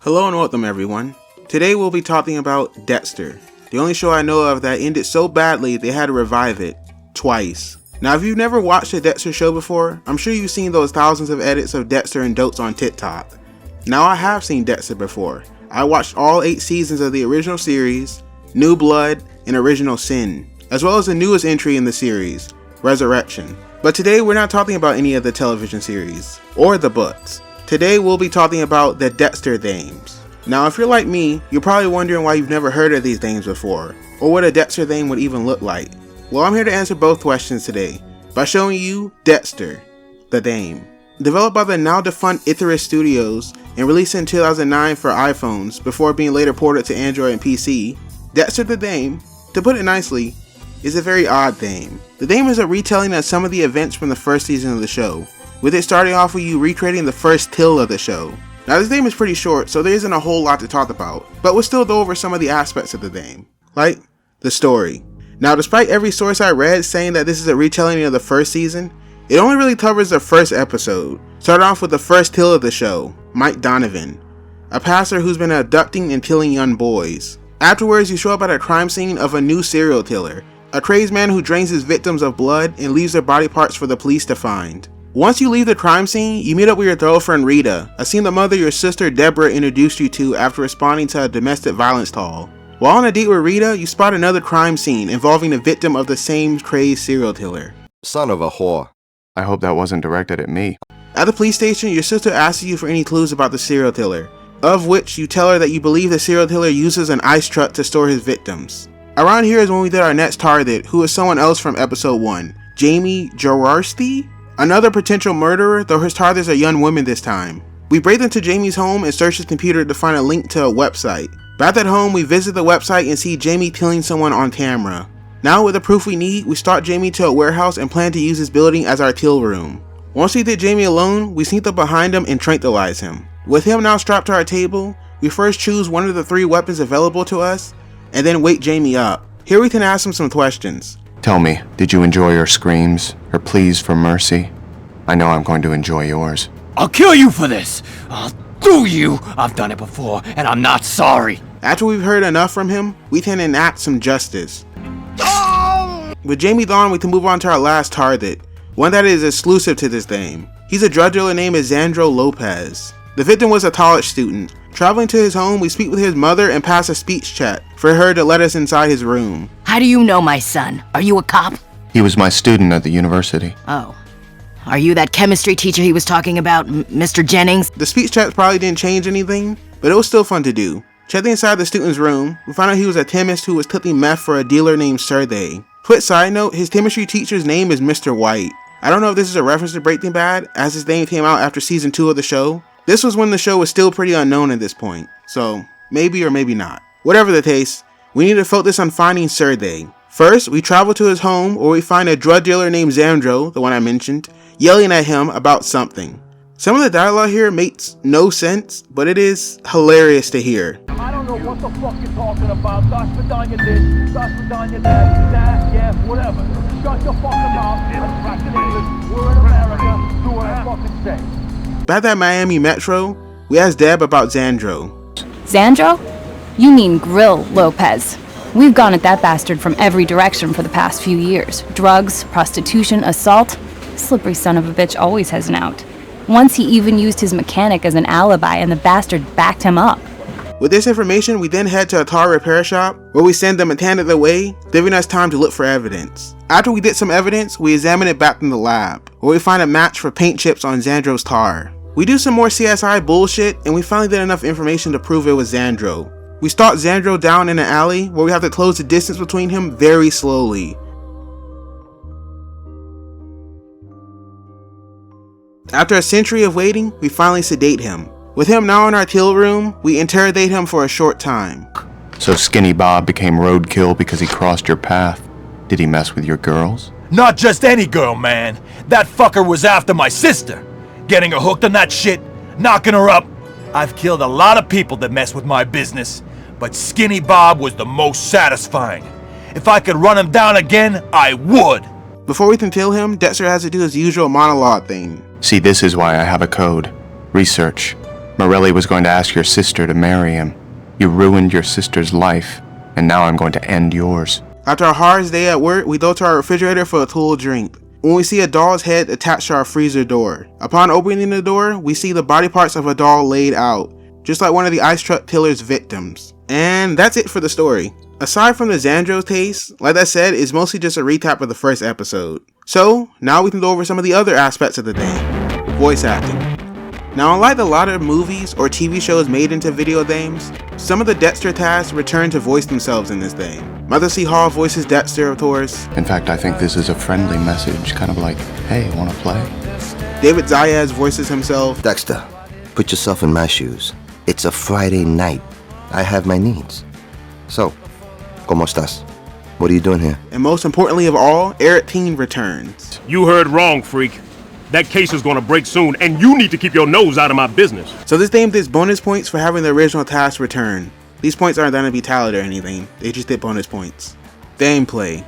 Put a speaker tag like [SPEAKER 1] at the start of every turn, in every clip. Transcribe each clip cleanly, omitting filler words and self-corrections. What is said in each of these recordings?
[SPEAKER 1] Hello and welcome everyone. Today we'll be talking about Dexter, the only show I know of that ended so badly they had to revive it twice. Now if you've never watched a Dexter show before, I'm sure you've seen those thousands of edits of Dexter and Dotes on TikTok. Now I have seen Dexter before. I watched all 8 seasons of the original series, New Blood, and Original Sin, as well as the newest entry in the series, Resurrection. But today we're not talking about any of the television series, or the books. Today we'll be talking about the Dexter Games. Now if you're like me, you're probably wondering why you've never heard of these games before, or what a Dexter game would even look like. Well, I'm here to answer both questions today, by showing you Dexter The Game. Developed by the now defunct Icarus Studios and released in 2009 for iPhones before being later ported to Android and PC, Dexter The Game, to put it nicely, is a very odd game. The game is a retelling of some of the events from the first season of the show, with it starting off with you recreating the first till of the show. Now this game is pretty short, so there isn't a whole lot to talk about, but we'll still go over some of the aspects of the game, like the story. Now despite every source I read saying that this is a retelling of the first season, it only really covers the first episode. Start off with the first till of the show, Mike Donovan, a pastor who's been abducting and killing young boys. Afterwards you show up at a crime scene of a new serial killer, a crazed man who drains his victims of blood and leaves their body parts for the police to find. Once you leave the crime scene, you meet up with your girlfriend Rita, a scene the mother your sister Deborah introduced you to after responding to a domestic violence call. While on a date with Rita, you spot another crime scene involving a victim of the same crazed serial killer.
[SPEAKER 2] Son of a whore.
[SPEAKER 3] I hope that wasn't directed at me.
[SPEAKER 1] At the police station, your sister asks you for any clues about the serial killer, of which you tell her that you believe the serial killer uses an ice truck to store his victims. Around here is when we did our next target, who is someone else from episode 1, Jamie Jaworski? Another potential murderer, though his targets are young women this time. We break into Jamie's home and search his computer to find a link to a website. Back at home, we visit the website and see Jamie killing someone on camera. Now with the proof we need, we start Jamie to a warehouse and plan to use this building as our till room. Once we get Jamie alone, we sneak up behind him and tranquilize him. With him now strapped to our table, we first choose one of the 3 weapons available to us, and then wake Jamie up. Here we can ask him some questions.
[SPEAKER 3] Tell me, did you enjoy her screams, her pleas for mercy? I know I'm going to enjoy yours.
[SPEAKER 4] I'll kill you for this! I'll do you! I've done it before, and I'm not sorry!
[SPEAKER 1] After we've heard enough from him, we can enact some justice. With Jamie gone, we can move on to our last target, one that is exclusive to this game. He's a drug dealer named Xandro Lopez. The victim was a college student. Traveling to his home, we speak with his mother and pass a speech chat for her to let us inside his room.
[SPEAKER 5] How do you know my son? Are you a cop?
[SPEAKER 3] He was my student at the university.
[SPEAKER 5] Oh. Are you that chemistry teacher he was talking about, Mr. Jennings?
[SPEAKER 1] The speech chat probably didn't change anything, but it was still fun to do. Checking inside the student's room, we found out he was a chemist who was cooking meth for a dealer named Sergey. Quick side note, his chemistry teacher's name is Mr. White. I don't know if this is a reference to Breaking Bad, as his name came out after season 2 of the show. This was when the show was still pretty unknown at this point, so maybe or maybe not. Whatever the case, we need to focus on finding Sergey. First, we travel to his home where we find a drug dealer named Xandro, the one I mentioned, yelling at him about something. Some of the dialogue here makes no sense, but it is hilarious to hear.
[SPEAKER 6] I don't know what the fuck you're talking about. That's for down your this, that's for down your that, yeah, whatever. Shut your fucking mouth. I'm practicing English. We're in America. Do what I fucking say.
[SPEAKER 1] Back at Miami Metro, we asked Deb about Xandro.
[SPEAKER 7] Xandro? You mean Grill Lopez. We've gone at that bastard from every direction for the past few years. Drugs, prostitution, assault. Slippery son of a bitch always has an out. Once he even used his mechanic as an alibi and the bastard backed him up.
[SPEAKER 1] With this information, we then head to a car repair shop where we send the mechanic away, giving us time to look for evidence. After we get some evidence, we examine it back in the lab, where we find a match for paint chips on Xandro's car. We do some more CSI bullshit, and we finally get enough information to prove it was Xandro. We stalk Xandro down in an alley where we have to close the distance between him very slowly. After a century of waiting, we finally sedate him. With him now in our till room, we interrogate him for a short time.
[SPEAKER 3] So Skinny Bob became roadkill because he crossed your path. Did he mess with your girls?
[SPEAKER 4] Not just any girl, man. That fucker was after my sister. Getting her hooked on that shit, knocking her up. I've killed a lot of people that mess with my business, but Skinny Bob was the most satisfying. If I could run him down again, I would.
[SPEAKER 1] Before we can kill him, Dexter has to do his usual monologue thing.
[SPEAKER 3] See, this is why I have a code. Research. Morelli was going to ask your sister to marry him. You ruined your sister's life, and now I'm going to end yours.
[SPEAKER 1] After a hard day at work, we go to our refrigerator for a cool drink. When we see a doll's head attached to our freezer door. Upon opening the door, we see the body parts of a doll laid out, just like one of the ice truck killer's victims. And that's it for the story. Aside from the Xandros case, like I said, it's mostly just a recap of the first episode. So, now we can go over some of the other aspects of the game. Voice acting. Now, unlike a lot of movies or TV shows made into video games, some of the Dexter tasks return to voice themselves in this game. Mother C. Hall voices Dexter, of course.
[SPEAKER 3] In fact, I think this is a friendly message, kind of like, hey, wanna play?
[SPEAKER 1] David Zayas voices himself.
[SPEAKER 2] Dexter, put yourself in my shoes. It's a Friday night. I have my needs. So, ¿cómo estás? What are you doing here?
[SPEAKER 1] And most importantly of all, Eric Teen returns.
[SPEAKER 8] You heard wrong, freak. That case is gonna break soon, and you need to keep your nose out of my business.
[SPEAKER 1] So this game gets bonus points for having the original task return. These points aren't going to be tallied or anything, they just get bonus points. Gameplay.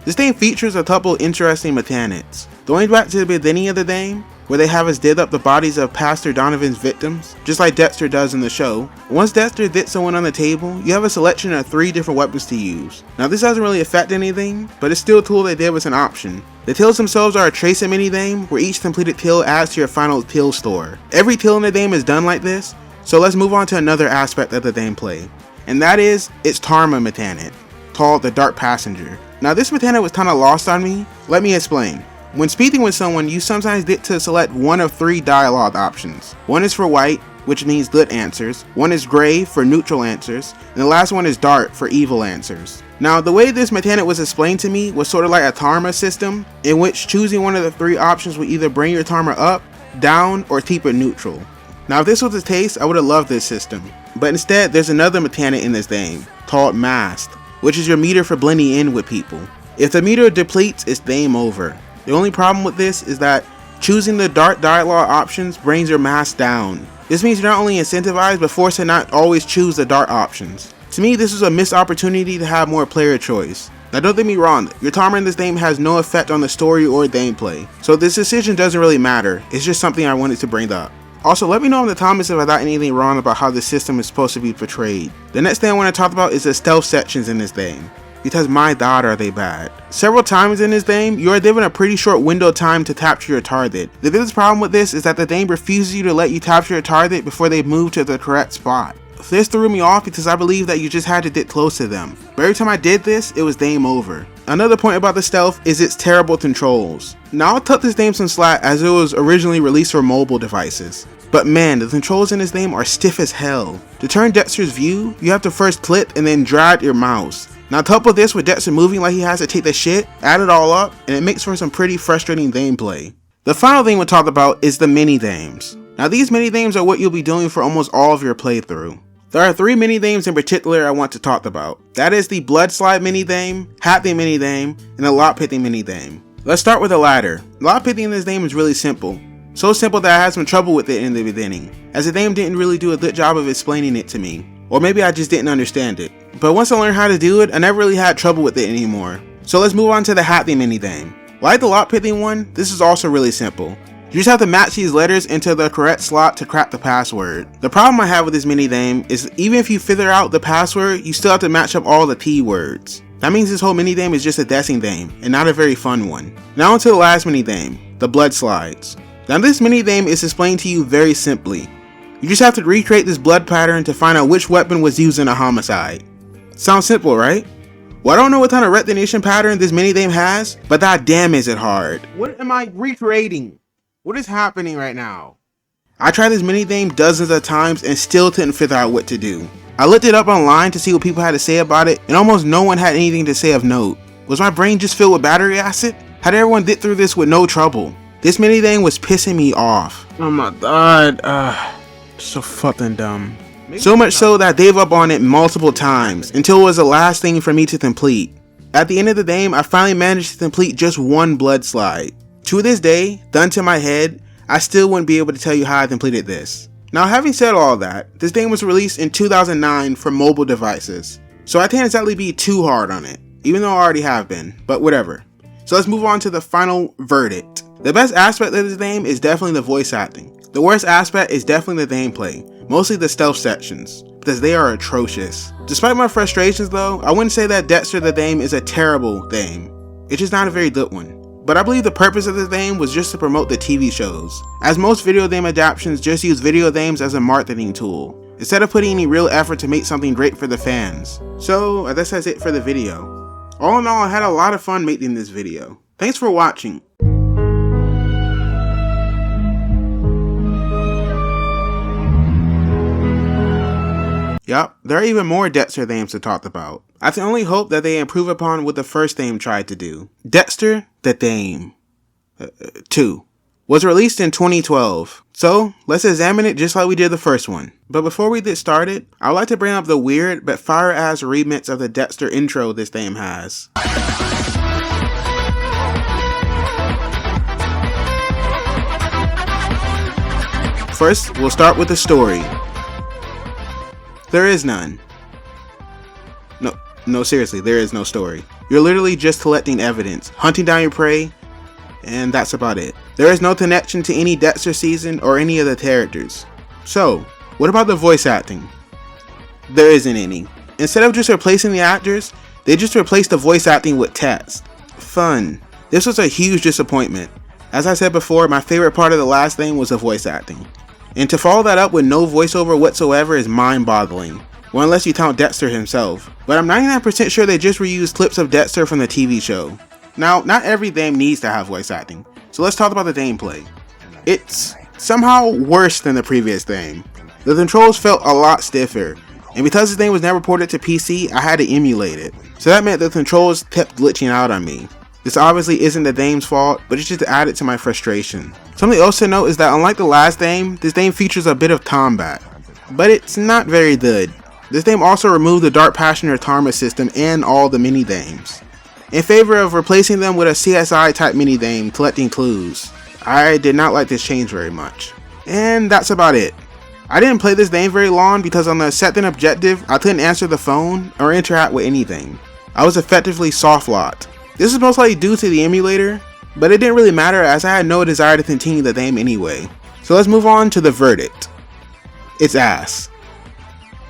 [SPEAKER 1] This game features a couple interesting mechanics. Going back to the beginning of the game, where they have us dig up the bodies of Pastor Donovan's victims, just like Dexter does in the show. Once Dexter gets someone on the table, you have a selection of 3 different weapons to use. Now this doesn't really affect anything, but it's still a tool they gave us an option. The kills themselves are a tracing minigame, where each completed kill adds to your final kill store. Every kill in the game is done like this, so let's move on to another aspect of the gameplay, and that is its Tarma mechanic, called the Dark Passenger. Now this mechanic was kinda lost on me, let me explain. When speaking with someone, you sometimes get to select one of 3 dialogue options. One is for white, which means good answers, one is gray for neutral answers, and the last one is dark for evil answers. Now the way this mechanic was explained to me was sort of like a Tarma system, in which choosing one of the 3 options would either bring your Tarma up, down, or keep it neutral. Now if this was the case, I would have loved this system, but instead there's another mechanic in this game, called Masked, which is your meter for blending in with people. If the meter depletes, it's game over. The only problem with this is that choosing the dark dialogue options brings your mask down. This means you're not only incentivized but forced to not always choose the dark options. To me, this is a missed opportunity to have more player choice. Now don't get me wrong, your timer in this game has no effect on the story or gameplay, so this decision doesn't really matter, it's just something I wanted to bring up. Also, let me know in the comments if I got anything wrong about how this system is supposed to be portrayed. The next thing I want to talk about is the stealth sections in this game, because my god are they bad. Several times in this game, you are given a pretty short window of time to capture your target. The biggest problem with this is that the game refuses you to let you capture your target before they move to the correct spot. This threw me off because I believe that you just had to get close to them. But every time I did this, it was game over. Another point about the stealth is its terrible controls. Now I'll cut this game some slack as it was originally released for mobile devices. But man, the controls in this game are stiff as hell. To turn Dexter's view, you have to first click and then drag your mouse. Now couple this with Dexter moving like he has to take the shit, add it all up, and it makes for some pretty frustrating gameplay. The final thing we'll talk about is the mini games. Now these mini games are what you'll be doing for almost all of your playthrough. There are 3 mini games in particular I want to talk about. That is the Blood Slide mini game, Happy mini game, and the Lockpicking mini game. Let's start with the latter. Lockpicking in this game is really simple. So simple that I had some trouble with it in the beginning, as the game didn't really do a good job of explaining it to me. Or maybe I just didn't understand it. But once I learned how to do it, I never really had trouble with it anymore. So let's move on to the Happy mini game. Like the Lockpicking one, this is also really simple. You just have to match these letters into the correct slot to crack the password. The problem I have with this mini game is even if you figure out the password, you still have to match up all the T words. That means this whole mini game is just a guessing game, and not a very fun one. Now onto the last mini game, the Blood Slides. Now this mini game is explained to you very simply. You just have to recreate this blood pattern to find out which weapon was used in a homicide. Sounds simple, right? Well, I don't know what kind of recognition pattern this mini game has, but god damn is it hard. What am I recreating? What is happening right now? I tried this mini game dozens of times and still couldn't figure out what to do. I looked it up online to see what people had to say about it, and almost no one had anything to say of note. Was my brain just filled with battery acid? How did everyone get through this with no trouble? This mini game was pissing me off. Oh my god, so fucking dumb. So much so that I gave up on it multiple times until it was the last thing for me to complete. At the end of the game, I finally managed to complete just one blood slide. To this day, done to my head, I still wouldn't be able to tell you how I completed this. Now having said all that, this game was released in 2009 for mobile devices, so I can't exactly be too hard on it, even though I already have been, but whatever. So let's move on to the final verdict. The best aspect of this game is definitely the voice acting. The worst aspect is definitely the gameplay, mostly the stealth sections, because they are atrocious. Despite my frustrations though, I wouldn't say that Dexter the Game is a terrible game. It's just not a very good one. But I believe the purpose of the game was just to promote the TV shows, as most video game adaptations just use video games as a marketing tool, instead of putting any real effort to make something great for the fans. So I guess that's it for the video. All in all, I had a lot of fun making this video. Thanks for watching. Yup, there are even more Dexter games to talk about. I can only hope that they improve upon what the first game tried to do. Dexter The Game 2 was released in 2012, so let's examine it just like we did the first one. But before we get started, I would like to bring up the weird but fire-ass remix of the Dexter intro this game has. First, we'll start with the story. There is none. No, seriously, there is no story. You're literally just collecting evidence, hunting down your prey, and that's about it. There is no connection to any Dexter season or any of the characters. So, what about the voice acting? There isn't any. Instead of just replacing the actors, they just replaced the voice acting with text. Fun. This was a huge disappointment. As I said before, my favorite part of the last thing was the voice acting. And to follow that up with no voiceover whatsoever is mind-boggling. Well, unless you count Dexter himself. But I'm 99% sure they just reused clips of Dexter from the TV show. Now, not every game needs to have voice acting, so let's talk about the gameplay. It's somehow worse than the previous game. The controls felt a lot stiffer, and because this game was never ported to PC, I had to emulate it. So that meant the controls kept glitching out on me. This obviously isn't the game's fault, but it's just added to my frustration. Something else to note is that unlike the last game, this game features a bit of combat, but it's not very good. This game also removed the Dark Passion or Karma system and all the mini-games, in favor of replacing them with a CSI type mini-game collecting clues. I did not like this change very much. And that's about it. I didn't play this game very long because on the second objective, I couldn't answer the phone or interact with anything. I was effectively soft-locked. This is most likely due to the emulator, but it didn't really matter as I had no desire to continue the game anyway. So let's move on to the verdict. It's ass.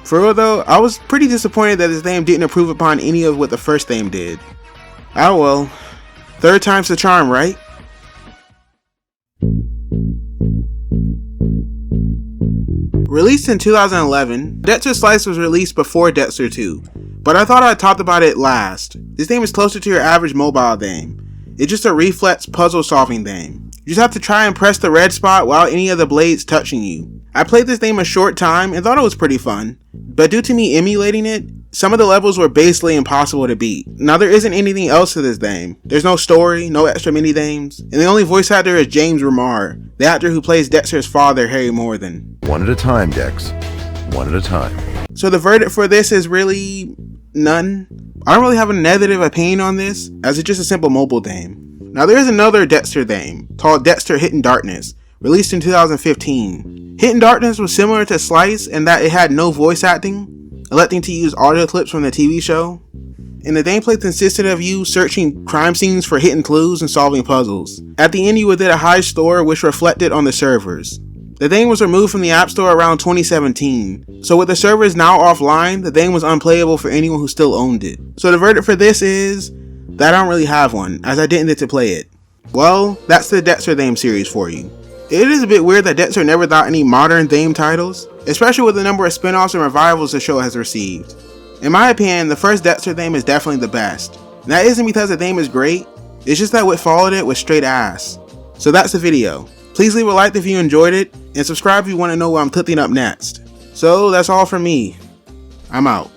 [SPEAKER 1] For real though, I was pretty disappointed that this game didn't improve upon any of what the first game did. Oh well, third time's the charm, right? Released in 2011, Dexter Slice was released before Dexter 2, but I thought I'd talk about it last. This game is closer to your average mobile game. It's just a reflex puzzle solving game. You just have to try and press the red spot without any of the blades touching you. I played this game a short time and thought it was pretty fun, but due to me emulating it, some of the levels were basically impossible to beat. Now there isn't anything else to this game. There's no story, no extra mini games, and the only voice actor is James Remar, the actor who plays Dexter's father, Harry Morgan.
[SPEAKER 9] One at a time, Dex. One at a time.
[SPEAKER 1] So the verdict for this is really none. I don't really have a negative opinion on this, as it's just a simple mobile game. Now there is another Dexter game, called Dexter Hidden Darkness, released in 2015. Hidden Darkness was similar to Slice in that it had no voice acting, electing to use audio clips from the TV show, and the gameplay consisted of you searching crime scenes for hidden clues and solving puzzles. At the end you would get a high score which reflected on the servers. The game was removed from the App Store around 2017, so with the servers now offline, the game was unplayable for anyone who still owned it. So the verdict for this is that I don't really have one, as I didn't get to play it. Well, that's the Dexter Game series for you. It is a bit weird that Dexter never got any modern game titles, especially with the number of spin-offs and revivals the show has received. In my opinion, the first Dexter game is definitely the best. And that isn't because the game is great, it's just that what followed it was straight ass. So that's the video. Please leave a like if you enjoyed it, and subscribe if you want to know what I'm cooking up next. So that's all from me. I'm out.